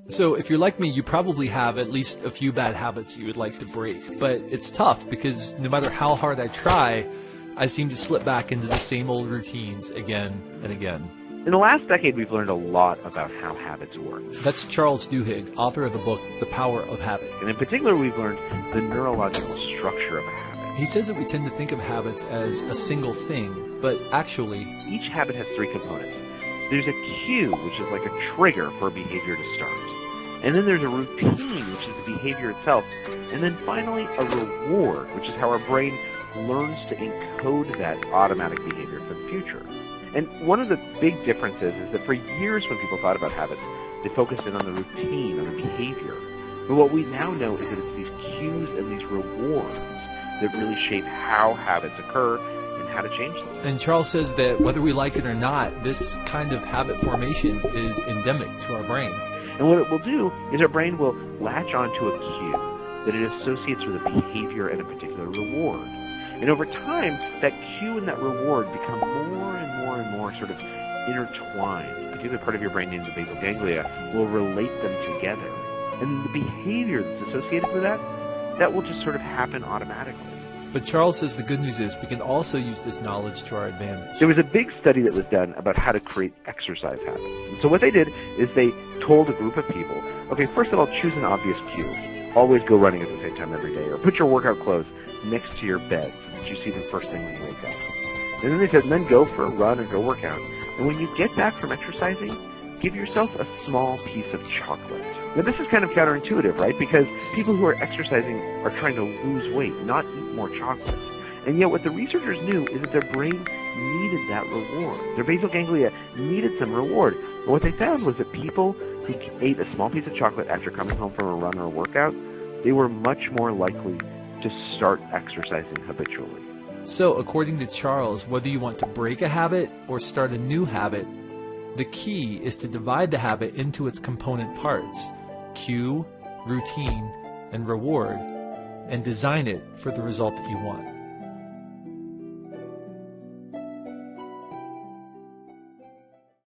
So if you're like me, you probably have at least a few bad habits you would like to break. But it's tough because no matter how hard I try, I seem to slip back into the same old routines again and again. In the last decade, we've learned a lot about how habits work. That's Charles Duhigg, author of the book, The Power of Habit. And in particular, we've learned the neurological structure of a habit. He says that we tend to think of habits as a single thing, but actually, each habit has three components. There's a cue, which is like a trigger for a behavior to start. And then there's a routine, which is the behavior itself. And then finally, a reward, which is how our brain learns to encode that automatic behavior for the future. And one of the big differences is that for years when people thought about habits, they focused in on the routine, on the behavior. But what we now know is that it's these cues and these rewards that really shape how habits occur and how to change them. And Charles says that whether we like it or not, this kind of habit formation is endemic to our brain. And what it will do is our brain will latch onto a cue that it associates with a behavior and a particular reward. And over time, that cue and that reward become more and more and more sort of intertwined. A particular part of your brain named the basal ganglia will relate them together. And the behavior that's associated with that will just sort of happen automatically. But Charles says the good news is we can also use this knowledge to our advantage. There was a big study that was done about how to create exercise habits. And so what they did is they told a group of people, okay, first of all, choose an obvious cue. Always go running at the same time every day, or put your workout clothes next to your bed so that you see them first thing when you wake up. And then they said, and then go for a run or go work out. And when you get back from exercising, give yourself a small piece of chocolate. Now this is kind of counterintuitive, right? Because people who are exercising are trying to lose weight, not eat more chocolate. And yet what the researchers knew is that their brain needed that reward. Their basal ganglia needed some reward. And what they found was that people who ate a small piece of chocolate after coming home from a run or a workout, they were much more likely to start exercising habitually. So according to Charles, whether you want to break a habit or start a new habit, the key is to divide the habit into its component parts, cue, routine, and reward, and design it for the result that you want.